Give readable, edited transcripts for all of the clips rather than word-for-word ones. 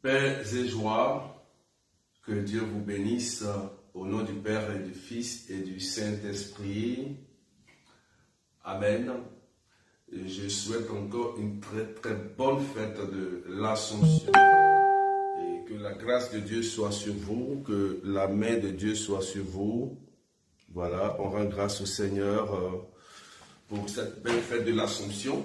Pères et joie, que Dieu vous bénisse au nom du Père et du Fils et du Saint-Esprit. Amen. Et je souhaite encore une très bonne fête de l'Assomption. Et que la grâce de Dieu soit sur vous, que la main de Dieu soit sur vous. Voilà, on rend grâce au Seigneur pour cette belle fête de l'Assomption.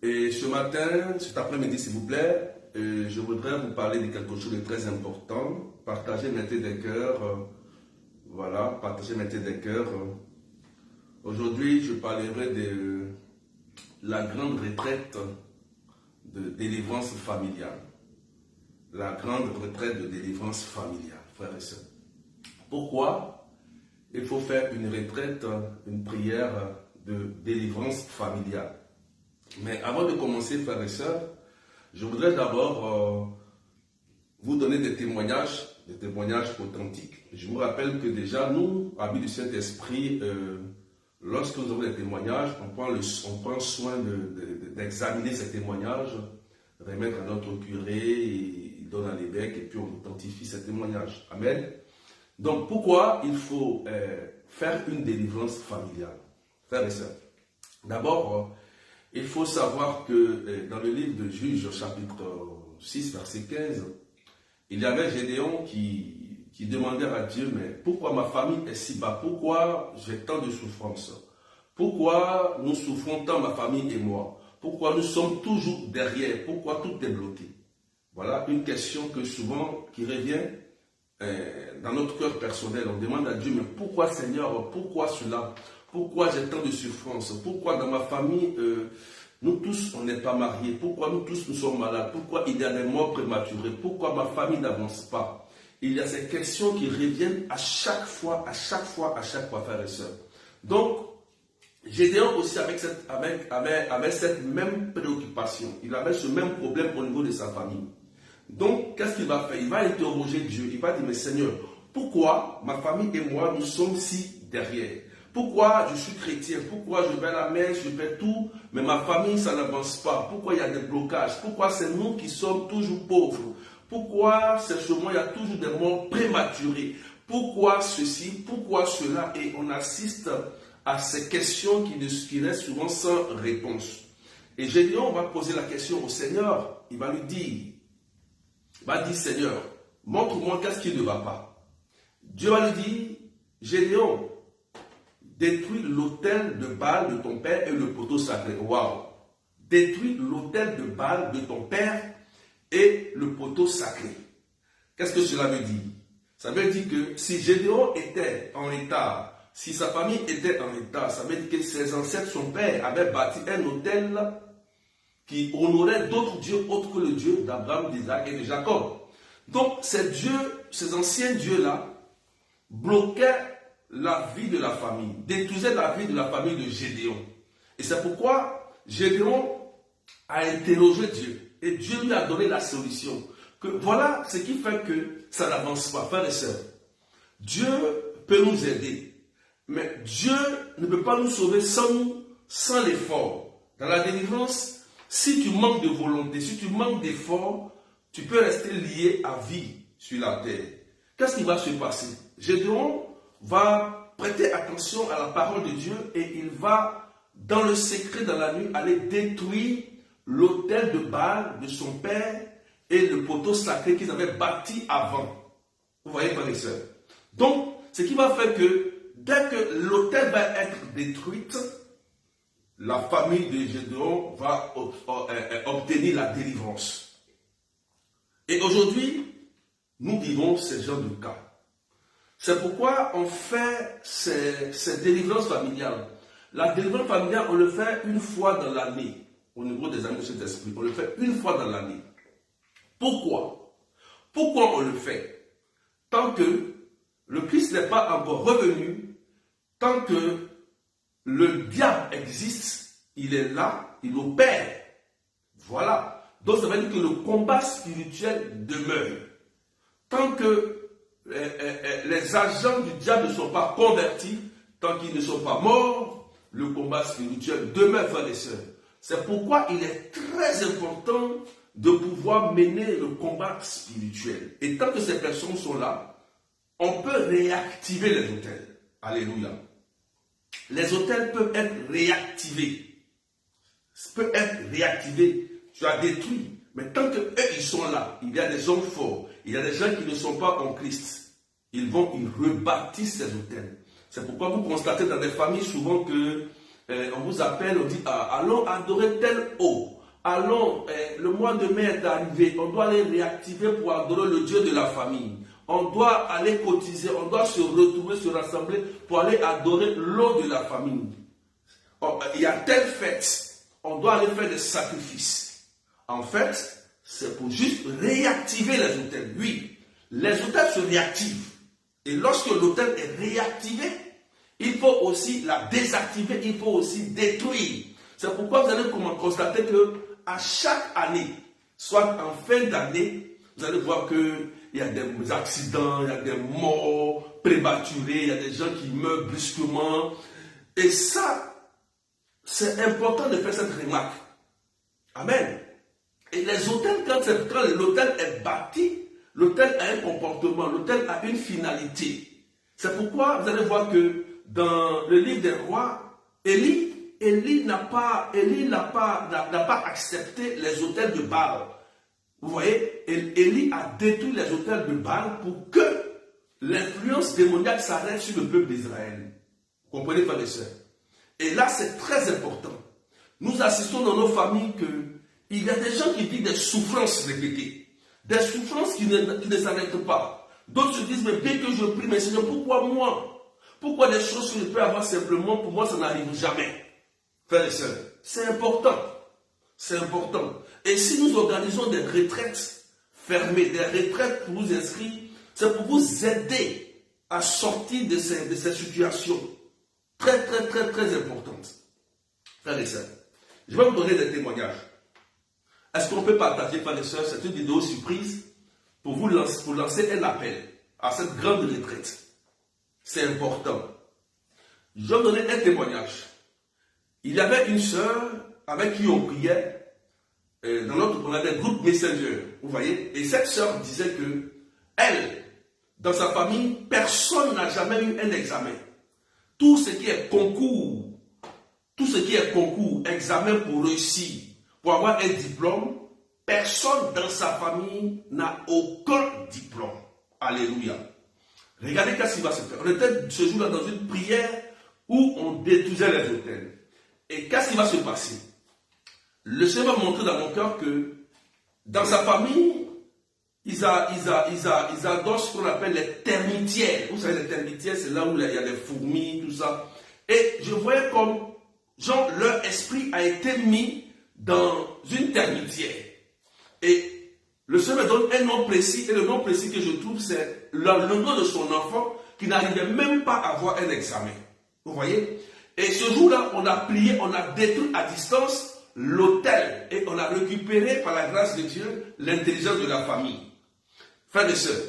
Et ce matin, cet après-midi s'il vous plaît, je voudrais vous parler de quelque chose de très important. Partager l'unité des cœurs. Voilà, partager l'unité des cœurs. Aujourd'hui, je parlerai de la grande retraite de délivrance familiale. La grande retraite de délivrance familiale, frères et sœurs. Pourquoi il faut faire une retraite, une prière de délivrance familiale? Mais avant de commencer, frères et sœurs, je voudrais d'abord vous donner des témoignages authentiques. Je vous rappelle que déjà, nous, amis du Saint-Esprit, lorsque nous avons des témoignages, on prend soin d'examiner ces témoignages, remettre à notre curé, il donne à l'évêque et puis on authentifie ces témoignages. Amen. Donc pourquoi il faut faire une délivrance familiale, frères et sœurs? D'abord, il faut savoir que dans le livre de Juges, chapitre 6, verset 15, il y avait Gédéon qui demandait à Dieu, mais pourquoi ma famille est si bas? Pourquoi j'ai tant de souffrances? Pourquoi nous souffrons tant, ma famille et moi? Pourquoi nous sommes toujours derrière? Pourquoi tout est bloqué? Voilà une question qui revient dans notre cœur personnel. On demande à Dieu, mais pourquoi Seigneur? Pourquoi cela? Pourquoi j'ai tant de souffrances? Pourquoi dans ma famille, nous tous, on n'est pas mariés? Pourquoi nous tous, nous sommes malades? Pourquoi il y a des morts prématurés? Pourquoi ma famille n'avance pas? Il y a ces questions qui reviennent à chaque fois, frères et sœurs. Donc, Gédéon aussi avec cette même préoccupation. Il avait ce même problème au niveau de sa famille. Donc, qu'est-ce qu'il va faire? Il va interroger Dieu. Il va dire, mais Seigneur, pourquoi ma famille et moi, nous sommes si derrière? Pourquoi je suis chrétien? Pourquoi je vais à la messe, je fais tout, mais ma famille, ça n'avance pas? Pourquoi il y a des blocages? Pourquoi c'est nous qui sommes toujours pauvres? Pourquoi sèchement, il y a toujours des morts prématurés? Pourquoi ceci? Pourquoi cela? Et on assiste à ces questions qui restent souvent sans réponse. Et Gédéon va poser la question au Seigneur. Il va lui dire, Seigneur, montre-moi qu'est-ce qui ne va pas. Dieu va lui dire, Gédéon, détruis l'autel de Baal de ton père et le poteau sacré. Waouh! Détruis l'autel de Baal de ton père et le poteau sacré. Qu'est-ce que cela veut dire? Ça veut dire que si Gédéon était en état, si sa famille était en état, ça veut dire que ses ancêtres, son père, avait bâti un autel qui honorait d'autres dieux autres que le Dieu d'Abraham, d'Isaac et de Jacob. Donc ces anciens dieux-là bloquaient la vie de la famille, détruisait la vie de la famille de Gédéon. Et c'est pourquoi Gédéon a interrogé Dieu. Et Dieu lui a donné la solution. Que voilà ce qui fait que ça n'avance pas, frères et sœurs. Dieu peut nous aider. Mais Dieu ne peut pas nous sauver sans l'effort. Dans la délivrance, si tu manques de volonté, si tu manques d'effort, tu peux rester lié à vie sur la terre. Qu'est-ce qui va se passer? Gédéon va prêter attention à la parole de Dieu et il va, dans le secret, dans la nuit, aller détruire l'autel de Baal de son père et le poteau sacré qu'ils avaient bâti avant. Vous voyez, frères et sœurs? Donc, ce qui va faire que, dès que l'autel va être détruite, la famille de Gédéon va obtenir la délivrance. Et aujourd'hui, nous vivons ce genre de cas. C'est pourquoi on fait ces délivrances familiales. La délivrance familiale, on le fait une fois dans l'année. Au niveau des amis de cet esprit, on le fait une fois dans l'année. Pourquoi? Pourquoi on le fait? Tant que le Christ n'est pas encore revenu, tant que le diable existe, il est là, il opère. Voilà. Donc ça veut dire que le combat spirituel demeure. Tant que les agents du diable ne sont pas convertis, tant qu'ils ne sont pas morts, le combat spirituel demeure, frères et sœurs. C'est pourquoi il est très important de pouvoir mener le combat spirituel. Et tant que ces personnes sont là, on peut réactiver les autels. Alléluia. Les autels peuvent être réactivés. Tu as détruit. Mais tant qu'eux, ils sont là, il y a des hommes forts, il y a des gens qui ne sont pas en Christ. Ils rebâtissent ces autels. C'est pourquoi vous constatez dans des familles souvent que on vous appelle, on dit allons adorer tel haut. Allons, le mois de mai est arrivé, on doit aller réactiver pour adorer le Dieu de la famille. On doit aller cotiser, on doit se retrouver, se rassembler pour aller adorer l'eau de la famille. Il y a telle fête, on doit aller faire des sacrifices. En fait, c'est pour juste réactiver les autels. Oui, les autels se réactivent. Et lorsque l'autel est réactivé, il faut aussi la désactiver, il faut aussi détruire. C'est pourquoi vous allez constater que à chaque année, soit en fin d'année, vous allez voir qu'il y a des accidents, il y a des morts prématurés, il y a des gens qui meurent brusquement. Et ça, c'est important de faire cette remarque. Amen. Et les autels, quand l'autel est bâti, l'autel a un comportement, l'autel a une finalité. C'est pourquoi vous allez voir que dans le livre des rois, Élie n'a pas accepté les autels de Baal. Vous voyez, Élie a détruit les autels de Baal pour que l'influence démoniaque s'arrête sur le peuple d'Israël. Vous comprenez, frères et sœurs? Et là, c'est très important. Nous assistons dans nos familles qu'il y a des gens qui vivent des souffrances répétées. Des souffrances qui ne s'arrêtent pas. D'autres se disent, mais bien que je prie, mais Seigneur, pourquoi moi? Pourquoi des choses que je peux avoir simplement, pour moi, ça n'arrive jamais? Frères et sœurs, c'est important. C'est important. Et si nous organisons des retraites fermées, des retraites pour vous inscrire, c'est pour vous aider à sortir de ces situations très, très, très, très importantes. Frères et sœurs, je vais vous donner des témoignages. Est-ce qu'on peut partager, frères et sœurs, cette vidéo surprise pour lancer un appel à cette grande retraite? C'est important. Je vais vous donner un témoignage. Il y avait une sœur avec qui on priait dans on avait un groupe Messenger, vous voyez, et cette sœur disait que elle, dans sa famille, personne n'a jamais eu un examen. Tout ce qui est concours, examen pour réussir, pour avoir un diplôme, personne dans sa famille n'a aucun diplôme. Alléluia. Regardez qu'est-ce qui va se faire. On était ce jour-là dans une prière où on détruisait les autels. Et qu'est-ce qui va se passer? Le Seigneur m'a montré dans mon cœur que dans sa famille, ils adorent ce qu'on appelle les termitières. Vous savez, les termitières, c'est là où il y a des fourmis, tout ça. Et je voyais comme, genre, leur esprit a été mis dans une termitière. Et le Seigneur me donne un nom précis, et le nom précis que je trouve, c'est le nom de son enfant qui n'arrivait même pas à avoir un examen. Vous voyez? Et ce jour-là, on a prié, on a détruit à distance l'autel et on a récupéré par la grâce de Dieu l'intelligence de la famille. Frères et sœurs,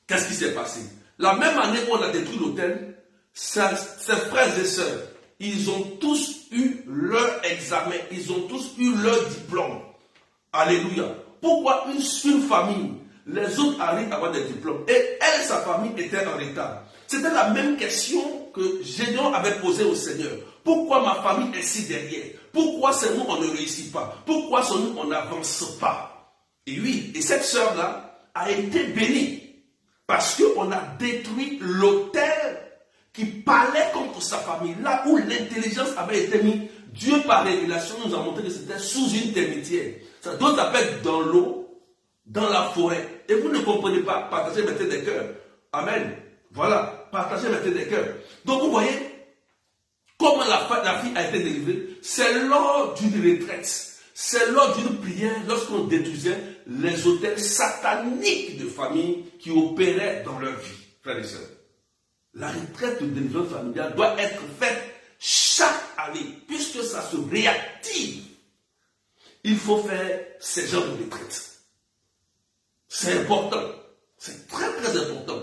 qu'est-ce qui s'est passé? La même année où on a détruit l'autel, ses frères et sœurs, ils ont tous eu leur examen, ils ont tous eu leur diplôme. Alléluia. Pourquoi une famille, les autres arrivent à avoir des diplômes et elle, sa famille était en retard? C'était la même question que Gédéon avait posée au Seigneur. Pourquoi ma famille est si derrière? Pourquoi c'est nous on ne réussit pas? Pourquoi c'est nous on n'avance pas? Et oui, et cette sœur-là a été bénie parce qu'on a détruit l'autel qui parlait contre sa famille. Là où l'intelligence avait été mise, Dieu par révélation nous a montré que c'était sous une termitière. Ça doit être dans l'eau, dans la forêt. Et vous ne comprenez pas, partagez, mettez des cœurs. Amen. Voilà, partagez, mettez des cœurs. Donc vous voyez comment la fille a été délivrée. C'est lors d'une retraite, c'est lors d'une prière, lorsqu'on détruisait les autels sataniques de famille qui opéraient dans leur vie, frères et sœurs. La retraite de délivrance familiale doit être faite chaque année, puisque ça se réactive. Il faut faire ces genres de retraites. C'est important. C'est très très important.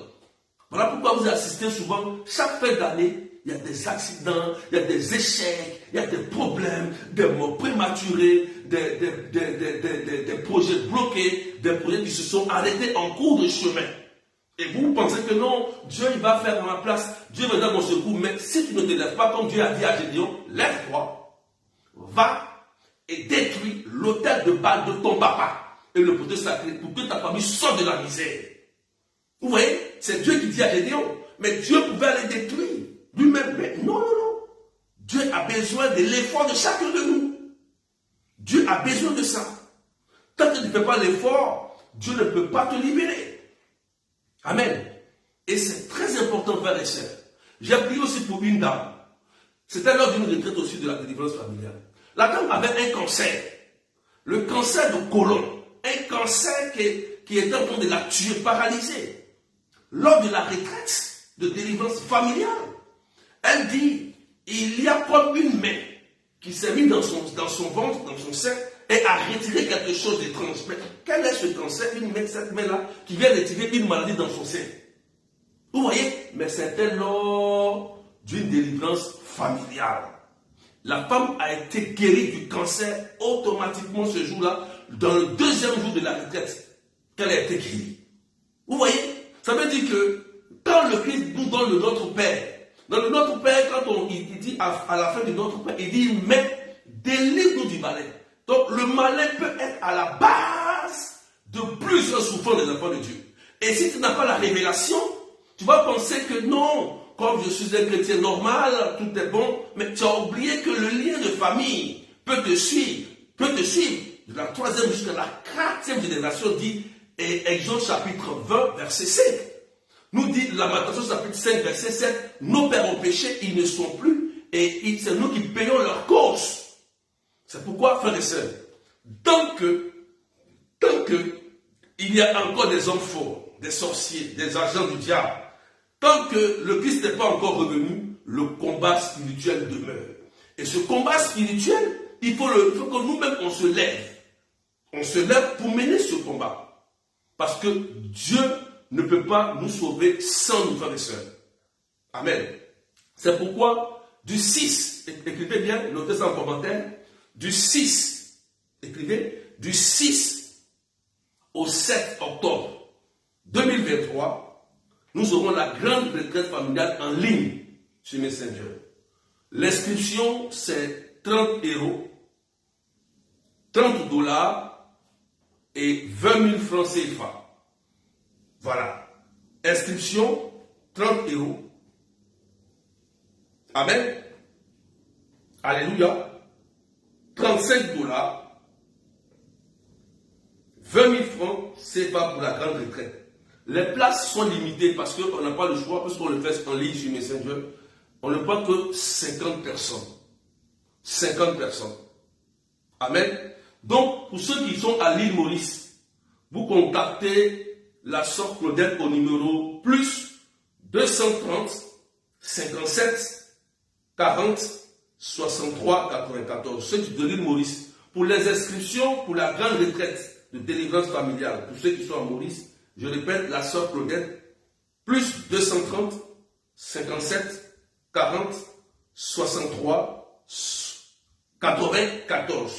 Voilà pourquoi vous assistez souvent, chaque fin d'année, il y a des accidents, il y a des échecs, il y a des problèmes, des morts prématurés, des projets bloqués, des projets qui se sont arrêtés en cours de chemin. Et vous pensez que non, Dieu il va faire à ma place, Dieu va donner mon secours, mais si tu ne te lèves pas comme Dieu a dit à Gédéon, lève-toi, va et détruis l'autel de Baal de ton papa et le poteau sacré pour que ta famille sorte de la misère. Vous voyez, c'est Dieu qui dit à Gédéon, mais Dieu pouvait aller détruire lui-même, mais non, non, non. Dieu a besoin de l'effort de chacun de nous. Dieu a besoin de ça. Tant que tu ne fais pas l'effort, Dieu ne peut pas te libérer. Amen. Et c'est très important, frères et sœurs. J'ai prié aussi pour une dame. C'était lors d'une retraite aussi de la délivrance familiale. La dame avait un cancer. Le cancer de côlon. Un cancer qui était en train de la tuer, paralysée. Lors de la retraite de délivrance familiale, elle dit, il y a comme une main qui s'est mise dans son ventre, dans son sein, et a retiré quelque chose d'étrange. Mais quel est ce cancer? Une main, cette main-là, qui vient retirer une maladie dans son sein. Vous voyez? Mais c'était lors d'une délivrance familiale. La femme a été guérie du cancer automatiquement ce jour-là, dans le deuxième jour de la retraite, qu'elle a été guérie. Vous voyez? Ça veut dire que quand le Christ nous donne le Notre Père, dans le Notre Père, quand il dit à la fin du Notre Père, il dit, mais délivre-nous du malin. Donc le malin peut être à la base de plusieurs souffrances des enfants de Dieu. Et si tu n'as pas la révélation, tu vas penser que non, comme je suis un chrétien normal, tout est bon, mais tu as oublié que le lien de famille peut te suivre. De la 3e jusqu'à la 4e génération, dit Exode chapitre 20, verset 5. Nous dit Lamentation chapitre 5, verset 7, nos pères ont péché, ils ne sont plus, et c'est nous qui payons leur cause. C'est pourquoi, frères et sœurs, tant que il y a encore des hommes forts, des sorciers, des agents du diable, tant que le Christ n'est pas encore revenu, le combat spirituel demeure. Et ce combat spirituel, il faut que nous-mêmes on se lève. On se lève pour mener ce combat. Parce que Dieu ne peut pas nous sauver sans nous, frères et sœurs. Amen. C'est pourquoi, du 6, écrivez bien, notez ça en commentaire, du 6, écrivez, du 6 au 7 octobre 2023, nous aurons la grande retraite familiale en ligne sur Messenger. L'inscription, c'est 30 €, 30 $ et 20 000 francs CFA. Voilà. Inscription, 30 €. Amen. Alléluia. 35 $, 20 000 francs CFA pour la grande retraite. Les places sont limitées parce qu'on n'a pas le choix, parce qu'on le fait en ligne sur Messenger. On ne prend que 50 personnes. 50 personnes. Amen. Donc, pour ceux qui sont à l'île Maurice, vous contactez la sœur Claudette au numéro plus 230 57 40 63 94. Ceux de l'île Maurice. Pour les inscriptions, pour la grande retraite de délivrance familiale, pour ceux qui sont à Maurice, je répète, la sœur Claudette, plus 230 57 40 63 94.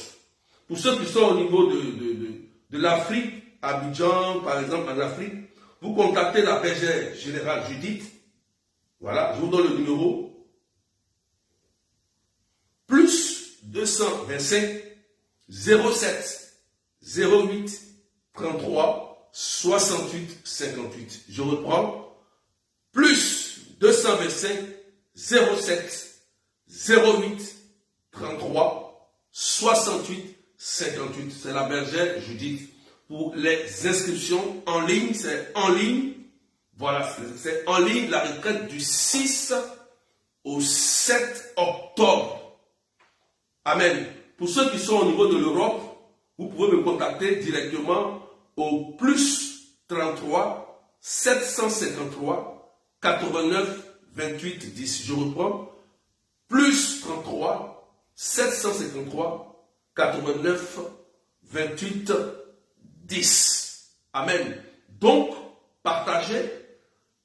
Pour ceux qui sont au niveau de l'Afrique, Abidjan, par exemple, en Afrique, vous contactez la bergère générale Judith. Voilà, je vous donne le numéro. Plus 225 07 08 33 68 58. Je reprends. Plus 225 07 08 33 68 58. C'est la bergère Judith. Pour les inscriptions en ligne, c'est en ligne. Voilà, c'est en ligne la retraite du 6 au 7 octobre. Amen. Pour ceux qui sont au niveau de l'Europe, vous pouvez me contacter directement au plus 33 753 89 28 10. Je reprends. Plus 33 753 89 28 10. Amen. Donc, partagez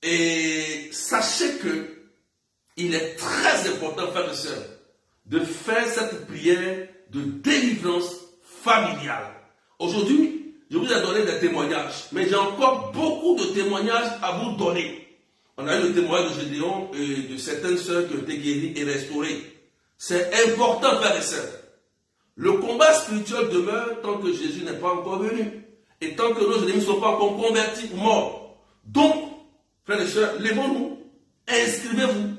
et sachez que il est très important, frères et sœurs, de faire cette prière de délivrance familiale. Aujourd'hui, je vous ai donné des témoignages, mais j'ai encore beaucoup de témoignages à vous donner. On a eu le témoignage de Gédéon et de certaines sœurs qui ont été guéries et restaurées. C'est important, frères et sœurs. Le combat spirituel demeure tant que Jésus n'est pas encore venu. Et tant que nos ennemis ne sont pas encore convertis ou morts. Donc, frères et sœurs, lèvons-nous, inscrivez-vous.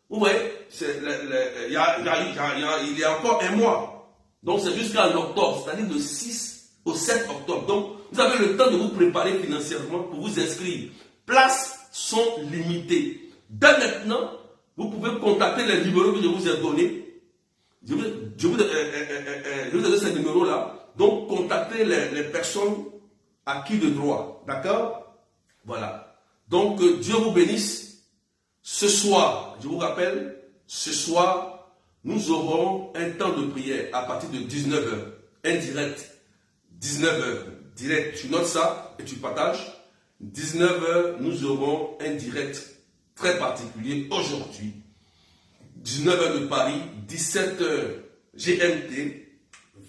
Vous voyez, il y a encore un mois. Donc c'est jusqu'à l'octobre, c'est-à-dire de 6 au 7 octobre. Donc, vous avez le temps de vous préparer financièrement pour vous inscrire. Places sont limitées. Dès maintenant, vous pouvez contacter les numéros que je vous ai donnés. Je vous ai donné ces numéros-là. Donc, contactez les personnes à qui de droit. D'accord? Voilà. Donc, Dieu vous bénisse. Ce soir, je vous rappelle, ce soir, nous aurons un temps de prière à partir de 19h. Indirect. 19h. Direct. Tu notes ça et tu partages. 19h, nous aurons un direct très particulier aujourd'hui. 19h de Paris, 17h GMT,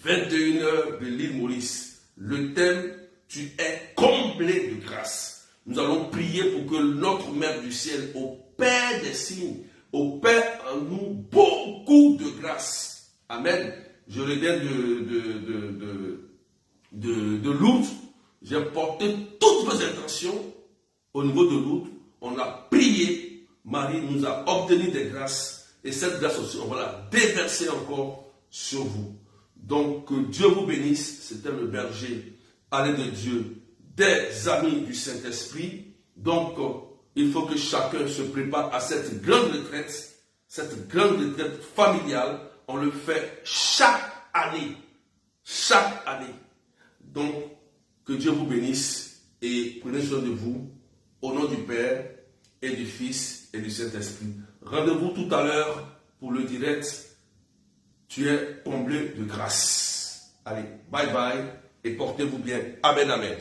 21h de l'île Maurice. Le thème, tu es comblé de grâce. Nous allons prier pour que notre Mère du ciel opère des signes, opère en nous beaucoup de grâce. Amen. Je reviens de Lourdes. J'ai porté toutes vos intentions au niveau de Lourdes. On a prié. Marie nous a obtenu des grâces. Et cette grâce aussi, on va la déverser encore sur vous. Donc, que Dieu vous bénisse. C'était le berger, allez de Dieu, des amis du Saint-Esprit. Donc, il faut que chacun se prépare à cette grande retraite familiale. On le fait chaque année. Chaque année. Donc, que Dieu vous bénisse et prenez soin de vous. Au nom du Père et du Fils et du Saint-Esprit. Rendez-vous tout à l'heure pour le direct. Tu es comblé de grâce. Allez, bye bye et portez-vous bien. Amen, amen.